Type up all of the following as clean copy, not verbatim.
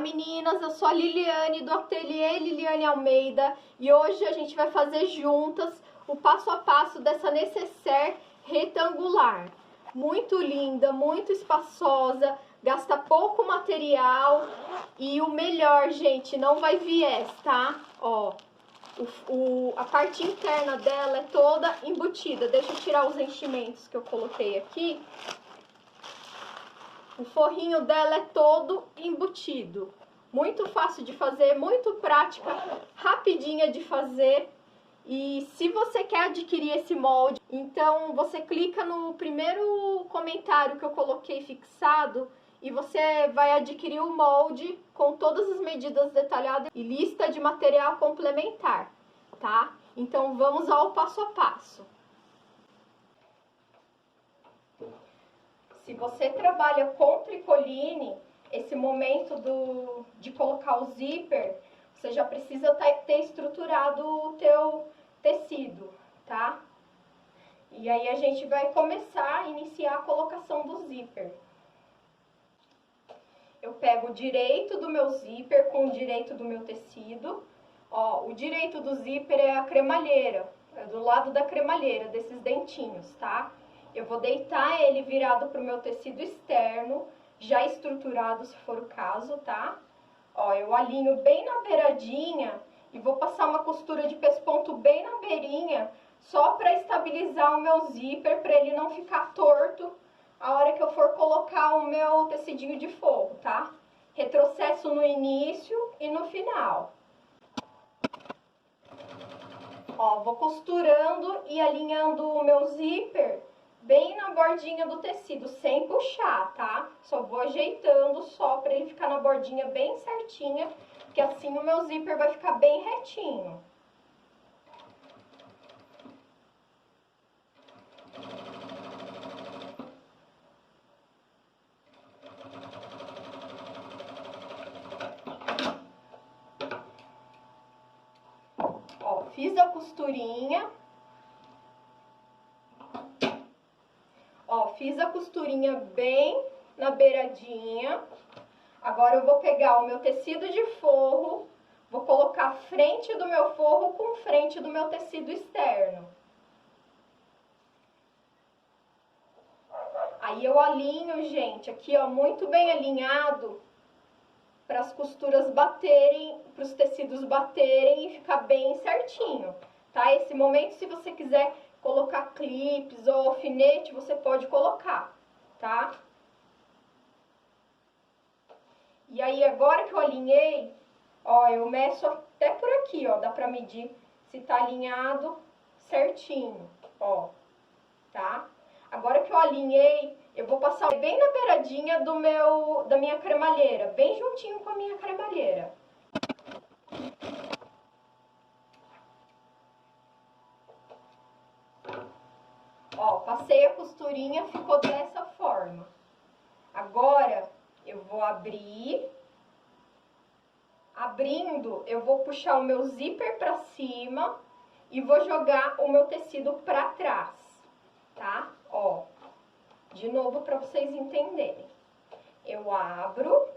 meninas, eu sou a Liliane do Ateliê Liliane Almeida e hoje a gente vai fazer juntas o passo a passo dessa nécessaire retangular. Muito linda, muito espaçosa, gasta pouco material e o melhor, gente, não vai viés, tá? Ó, a parte interna dela é toda embutida. Deixa eu tirar os enchimentos que eu coloquei aqui. O forrinho dela é todo embutido. Muito fácil de fazer, muito prática, rapidinha de fazer. E se você quer adquirir esse molde, então você clica no primeiro comentário que eu coloquei fixado e você vai adquirir o molde com todas as medidas detalhadas e lista de material complementar, tá? Então vamos ao passo a passo. Se você trabalha com tricoline, esse momento de colocar o zíper, você já precisa ter estruturado o teu tecido, tá? E aí a gente vai começar a iniciar a colocação do zíper. Eu pego o direito do meu zíper com o direito do meu tecido. Ó, o direito do zíper é a cremalheira, é do lado da cremalheira, desses dentinhos, tá? Eu vou deitar ele virado para o meu tecido externo, já estruturado se for o caso, tá? Ó, eu alinho bem na beiradinha e vou passar uma costura de pesponto bem na beirinha, só para estabilizar o meu zíper, para ele não ficar torto a hora que eu for colocar o meu tecidinho de forro, tá? Retrocesso no início e no final. Ó, vou costurando e alinhando o meu zíper bem na bordinha do tecido, sem puxar, tá? Só vou ajeitando só para ele ficar na bordinha bem certinha, que assim o meu zíper vai ficar bem retinho. Ó, fiz a costurinha. Ó, fiz a costurinha bem na beiradinha. Agora eu vou pegar o meu tecido de forro, vou colocar frente do meu forro com frente do meu tecido externo. Aí eu alinho, gente, aqui ó, muito bem alinhado, para as costuras baterem, para os tecidos baterem e ficar bem certinho, tá? Esse momento, se você quiser colocar clipes ou alfinete, você pode colocar, tá? E aí, agora que eu alinhei, ó, eu meço até por aqui, ó, dá pra medir se tá alinhado certinho, ó, tá? Agora que eu alinhei, eu vou passar bem na beiradinha da minha cremalheira, bem juntinho com a minha cremalheira. Ó, passei a costurinha, ficou dessa forma. Agora, eu vou abrir. Abrindo, eu vou puxar o meu zíper pra cima e vou jogar o meu tecido pra trás, tá? Ó, de novo pra vocês entenderem. Eu abro,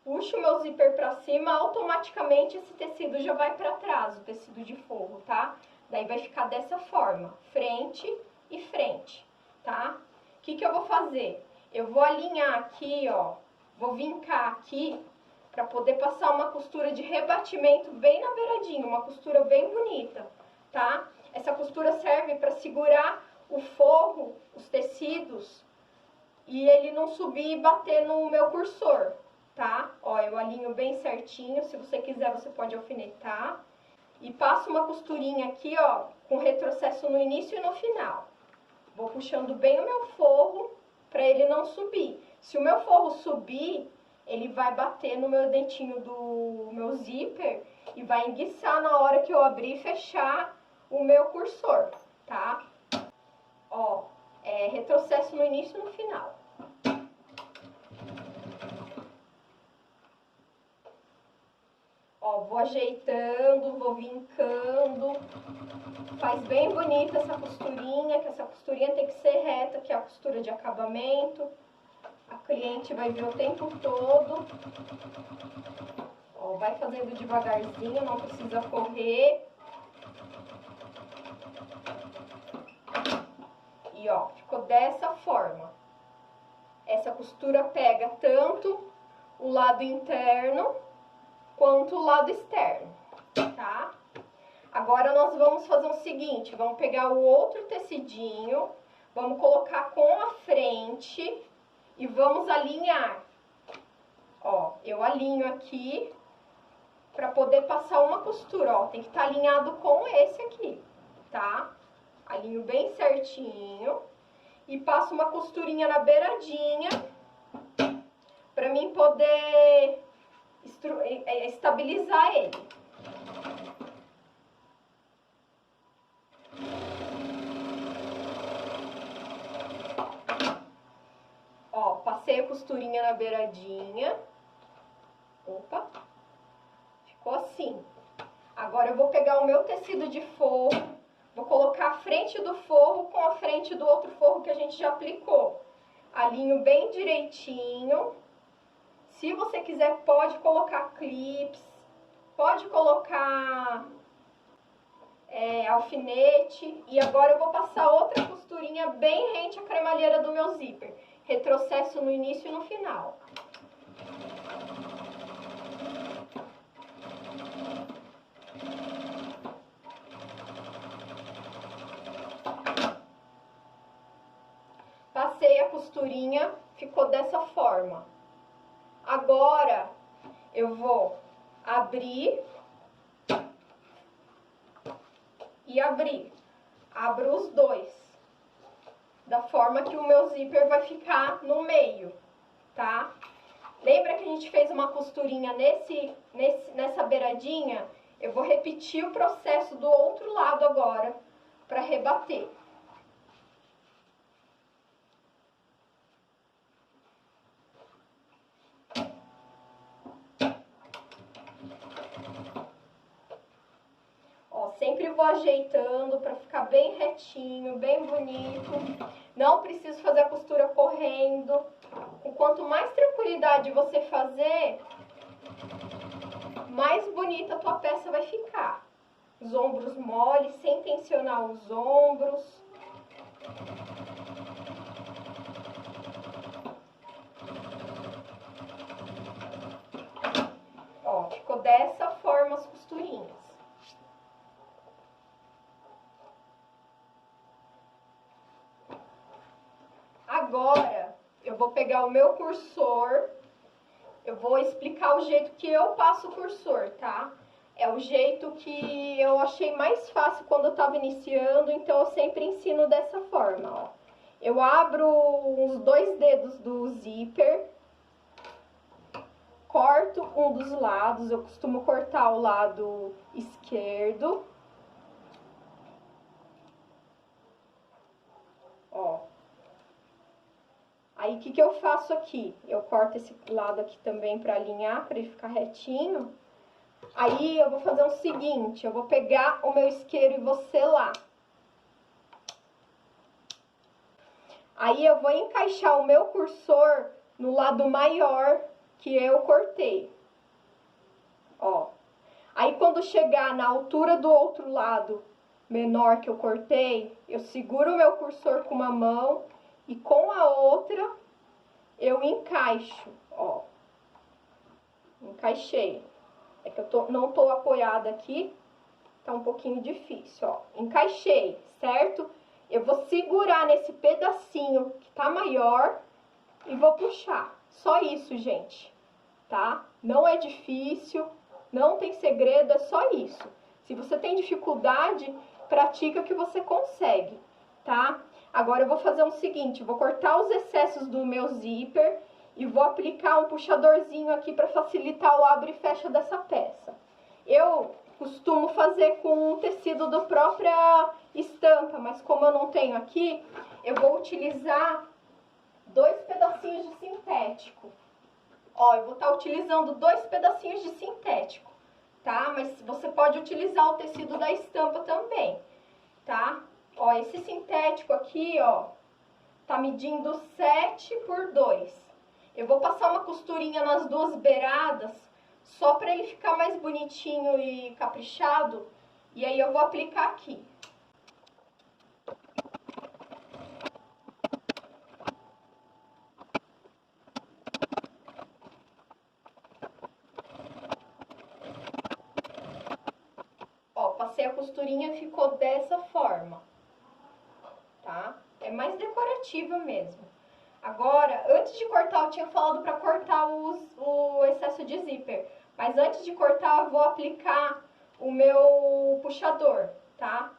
puxo o meu zíper pra cima, automaticamente esse tecido já vai pra trás, o tecido de forro, tá? Daí vai ficar dessa forma, frente e frente, tá? O que eu vou fazer? Eu vou alinhar aqui, ó, vou vincar aqui para poder passar uma costura de rebatimento bem na beiradinha, uma costura bem bonita, tá? Essa costura serve para segurar o forro, os tecidos, e ele não subir e bater no meu cursor, tá? Ó, eu alinho bem certinho, se você quiser você pode alfinetar. E passo uma costurinha aqui, ó, com retrocesso no início e no final. Vou puxando bem o meu forro para ele não subir. Se o meu forro subir, ele vai bater no meu dentinho do meu zíper e vai enguiçar na hora que eu abrir e fechar o meu cursor, tá? Ó, retrocesso no início e no final. Ó, vou ajeitando, vou vincando. Faz bem bonita essa costurinha, que essa costurinha tem que ser reta, que é a costura de acabamento. A cliente vai ver o tempo todo. Ó, vai fazendo devagarzinho, não precisa correr. E ó, ficou dessa forma. Essa costura pega tanto o lado interno quanto o lado externo, tá? Agora nós vamos fazer o seguinte, vamos pegar o outro tecidinho, vamos colocar com a frente e vamos alinhar. Ó, eu alinho aqui para poder passar uma costura, ó, tem que estar alinhado com esse aqui, tá? Alinho bem certinho e passo uma costurinha na beiradinha para mim poder estabilizar ele. Ó, passei a costurinha na beiradinha. Opa, ficou assim. Agora eu vou pegar o meu tecido de forro, vou colocar a frente do forro com a frente do outro forro que a gente já aplicou. Alinho bem direitinho. Se você quiser, pode colocar clips, pode colocar alfinete. E agora eu vou passar outra costurinha bem rente à cremalheira do meu zíper. Retrocesso no início e no final. Passei a costurinha, ficou dessa forma. Agora eu vou abrir e abrir. Abro os dois, da forma que o meu zíper vai ficar no meio, tá? Lembra que a gente fez uma costurinha nessa beiradinha? Eu vou repetir o processo do outro lado agora, para rebater. Sempre vou ajeitando para ficar bem retinho, bem bonito. Não preciso fazer a costura correndo. Quanto mais tranquilidade você fazer, mais bonita a tua peça vai ficar. Os ombros moles, sem tensionar os ombros. Ó, ficou dessa forma as costurinhas. Agora, eu vou pegar o meu cursor, eu vou explicar o jeito que eu passo o cursor, tá? É o jeito que eu achei mais fácil quando eu tava iniciando, então eu sempre ensino dessa forma, ó. Eu abro os 2 dedos do zíper, corto um dos lados, eu costumo cortar o lado esquerdo. Ó. Aí, o que eu faço aqui? Eu corto esse lado aqui também para alinhar, para ele ficar retinho. Aí, eu vou fazer o seguinte, eu vou pegar o meu isqueiro e vou selar. Aí, eu vou encaixar o meu cursor no lado maior que eu cortei. Ó. Aí, quando chegar na altura do outro lado menor que eu cortei, eu seguro o meu cursor com uma mão e com a outra eu encaixo, ó. Encaixei. É que eu não tô apoiada aqui, tá um pouquinho difícil, ó. Encaixei, certo? Eu vou segurar nesse pedacinho que tá maior e vou puxar. Só isso, gente, tá? Não é difícil, não tem segredo, é só isso. Se você tem dificuldade, pratica que você consegue, tá? Agora eu vou fazer o seguinte, vou cortar os excessos do meu zíper e vou aplicar um puxadorzinho aqui para facilitar o abre e fecha dessa peça. Eu costumo fazer com um tecido da própria estampa, mas como eu não tenho aqui, eu vou utilizar 2 pedacinhos de sintético. Ó, eu vou estar utilizando 2 pedacinhos de sintético, tá? Mas você pode utilizar o tecido da estampa também, tá? Ó, esse sintético aqui, ó, tá medindo 7 por 2, Eu vou passar uma costurinha nas duas beiradas, só para ele ficar mais bonitinho e caprichado. E aí eu vou aplicar aqui. Ó, passei a costurinha, ficou dessa forma, tá? É mais decorativa mesmo. Agora, antes de cortar, eu tinha falado para cortar o excesso de zíper. Mas antes de cortar, eu vou aplicar o meu puxador, tá?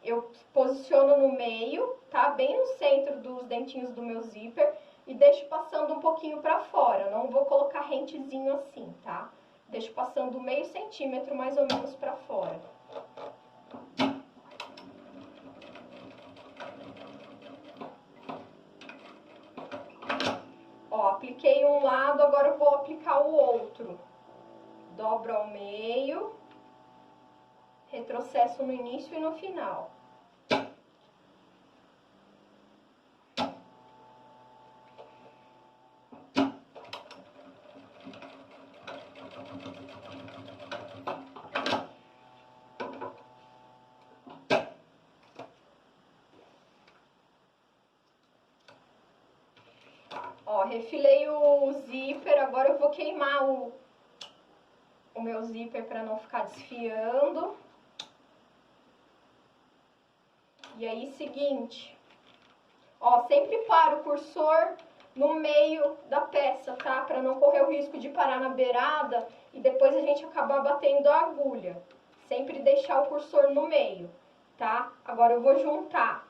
Eu posiciono no meio, tá? Bem no centro dos dentinhos do meu zíper e deixo passando um pouquinho para fora. Não vou colocar rentezinho assim, tá? Deixo passando meio centímetro mais ou menos para fora. Ó, apliquei um lado, agora eu vou aplicar o outro. Dobro ao meio, retrocesso no início e no final. Ó, refilei o zíper, agora eu vou queimar o meu zíper para não ficar desfiando. E aí, seguinte, ó, sempre para o cursor no meio da peça, tá? Para não correr o risco de parar na beirada e depois a gente acabar batendo a agulha. Sempre deixar o cursor no meio, tá? Agora eu vou juntar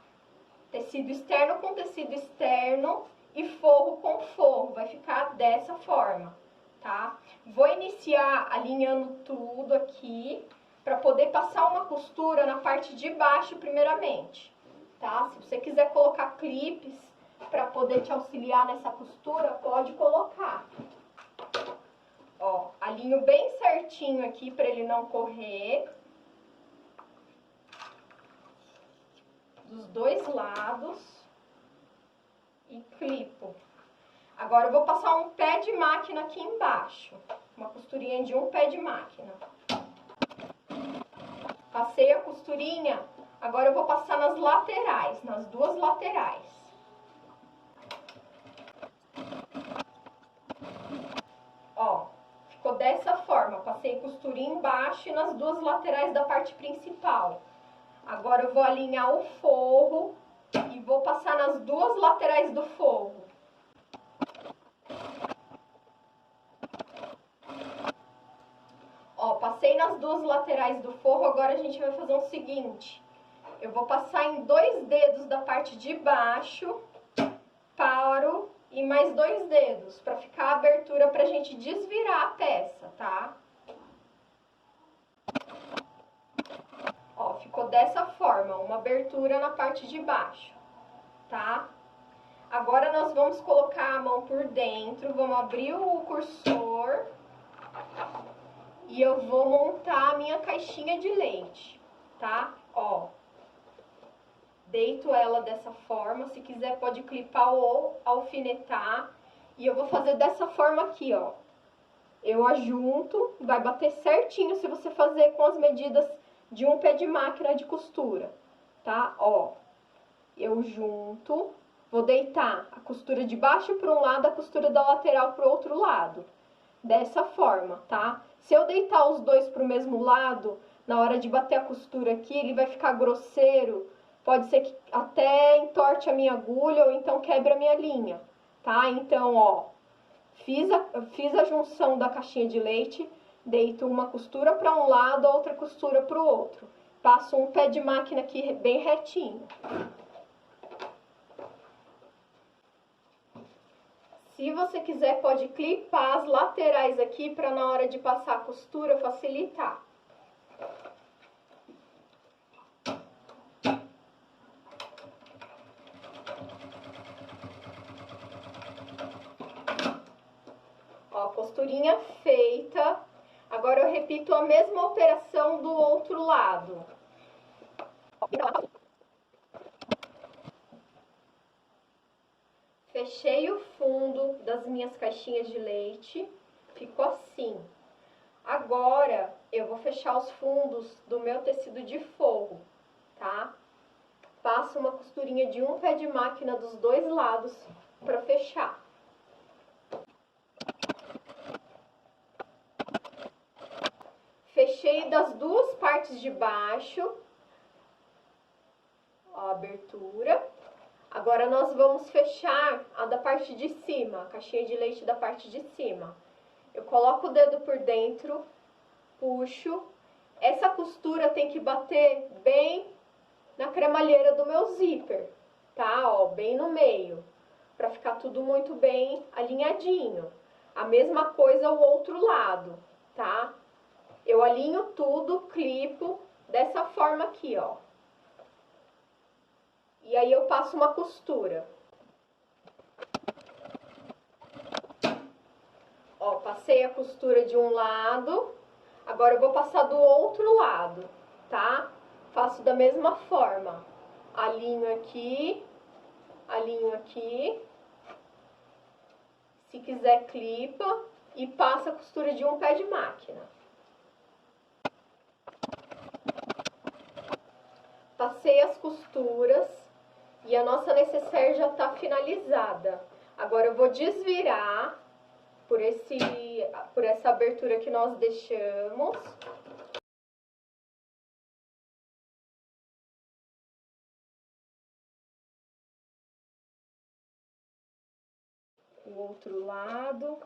tecido externo com tecido externo e forro com forro. Vai ficar dessa forma, tá? Vou iniciar alinhando tudo aqui para poder passar uma costura na parte de baixo primeiramente, tá? Se você quiser colocar clipes para poder te auxiliar nessa costura, pode colocar. Ó, alinho bem certinho aqui para ele não correr. Dos dois lados. E clipo. Agora eu vou passar um pé de máquina aqui embaixo. Uma costurinha de um pé de máquina. Passei a costurinha, agora eu vou passar nas laterais, nas duas laterais. Ó, ficou dessa forma, passei costurinha embaixo e nas duas laterais da parte principal. Agora eu vou alinhar o forro e vou passar nas duas laterais do forro. Ó, passei nas duas laterais do forro, agora a gente vai fazer o seguinte. Eu vou passar em 2 dedos da parte de baixo, paro e mais 2 dedos, para ficar a abertura pra gente desvirar a peça, tá? Ó, ficou dessa forma, uma abertura na parte de baixo, tá? Agora nós vamos colocar a mão por dentro, vamos abrir o cursor e eu vou montar a minha caixinha de leite, tá? Ó, deito ela dessa forma, se quiser pode clipar ou alfinetar. E eu vou fazer dessa forma aqui, ó. Eu ajunto, vai bater certinho se você fazer com as medidas de um pé de máquina de costura, tá? Ó, eu junto, vou deitar a costura de baixo para um lado, a costura da lateral para o outro lado. Dessa forma, tá? Se eu deitar os dois para o mesmo lado, na hora de bater a costura aqui, ele vai ficar grosseiro. Pode ser que até entorte a minha agulha ou então quebre a minha linha, tá? Então, ó, fiz a junção da caixinha de leite, deito uma costura para um lado, outra costura para o outro. Passo um pé de máquina aqui bem retinho. Se você quiser, pode clipar as laterais aqui para na hora de passar a costura facilitar. Ó, costurinha feita. Agora eu repito a mesma operação do outro lado. Fechei o fundo das minhas caixinhas de leite, ficou assim. Agora, eu vou fechar os fundos do meu tecido de forro, tá? Passo uma costurinha de um pé de máquina dos dois lados para fechar. Fechei das duas partes de baixo, ó, a abertura. Agora nós vamos fechar a da parte de cima, a caixinha de leite da parte de cima. Eu coloco o dedo por dentro, puxo. Essa costura tem que bater bem na cremalheira do meu zíper, tá? Ó, bem no meio, para ficar tudo muito bem alinhadinho. A mesma coisa o outro lado, tá? Eu alinho tudo, clipo dessa forma aqui, ó. E aí eu passo uma costura. Ó, passei a costura de um lado, agora eu vou passar do outro lado, tá? Faço da mesma forma. Alinho aqui, alinho aqui. Se quiser, clipa e passa a costura de um pé de máquina. Passei as costuras e a nossa necessaire já tá finalizada. Agora eu vou desvirar por essa abertura que nós deixamos. O outro lado.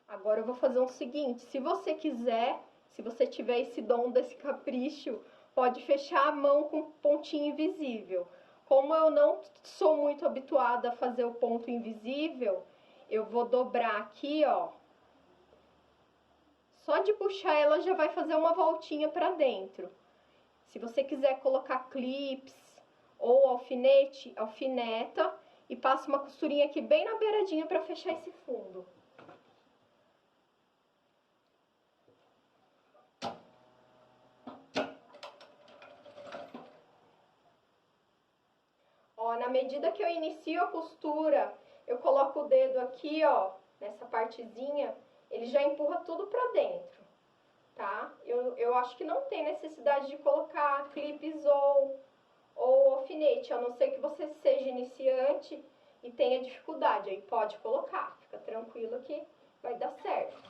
Agora eu vou fazer o seguinte, se você quiser, se você tiver esse dom desse capricho, pode fechar a mão com pontinho invisível. Como eu não sou muito habituada a fazer o ponto invisível, eu vou dobrar aqui, ó. Só de puxar ela já vai fazer uma voltinha pra dentro. Se você quiser colocar clips ou alfinete, alfineta e passa uma costurinha aqui bem na beiradinha pra fechar esse fundo. Ó, na medida que eu inicio a costura, eu coloco o dedo aqui, ó, nessa partezinha, ele já empurra tudo pra dentro, tá? Eu acho que não tem necessidade de colocar clipes ou alfinete, a não ser que você seja iniciante e tenha dificuldade, aí pode colocar, fica tranquilo que vai dar certo.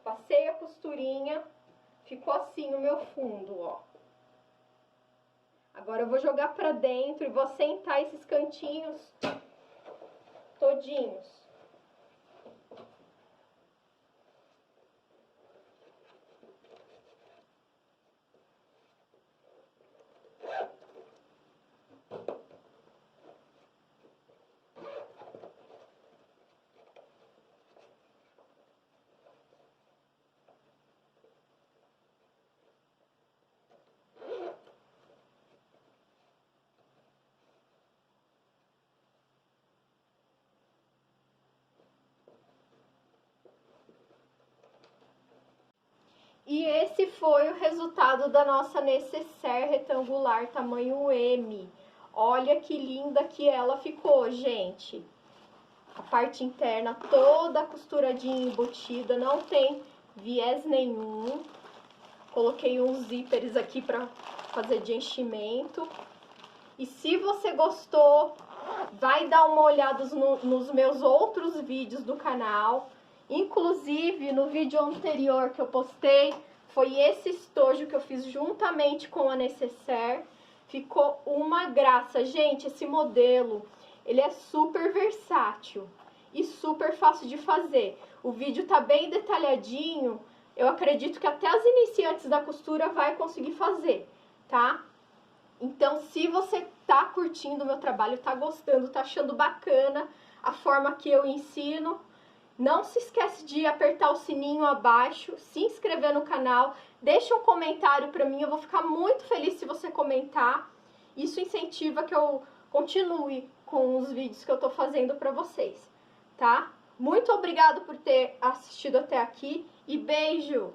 Passei a costurinha, ficou assim o meu fundo, ó. Agora eu vou jogar pra dentro e vou assentar esses cantinhos todinhos. E esse foi o resultado da nossa necessaire retangular tamanho M. Olha que linda que ela ficou, gente. A parte interna toda costuradinha, embutida, não tem viés nenhum. Coloquei uns zíperes aqui para fazer de enchimento. E se você gostou, vai dar uma olhada nos meus outros vídeos do canal. Inclusive, no vídeo anterior que eu postei, foi esse estojo que eu fiz juntamente com a necessaire. Ficou uma graça. Gente, esse modelo, ele é super versátil e super fácil de fazer. O vídeo tá bem detalhadinho. Eu acredito que até as iniciantes da costura vai conseguir fazer, tá? Então, se você tá curtindo o meu trabalho, tá gostando, tá achando bacana a forma que eu ensino, não se esquece de apertar o sininho abaixo, se inscrever no canal, deixa um comentário pra mim, eu vou ficar muito feliz se você comentar. Isso incentiva que eu continue com os vídeos que eu tô fazendo pra vocês, tá? Muito obrigado por ter assistido até aqui e beijo!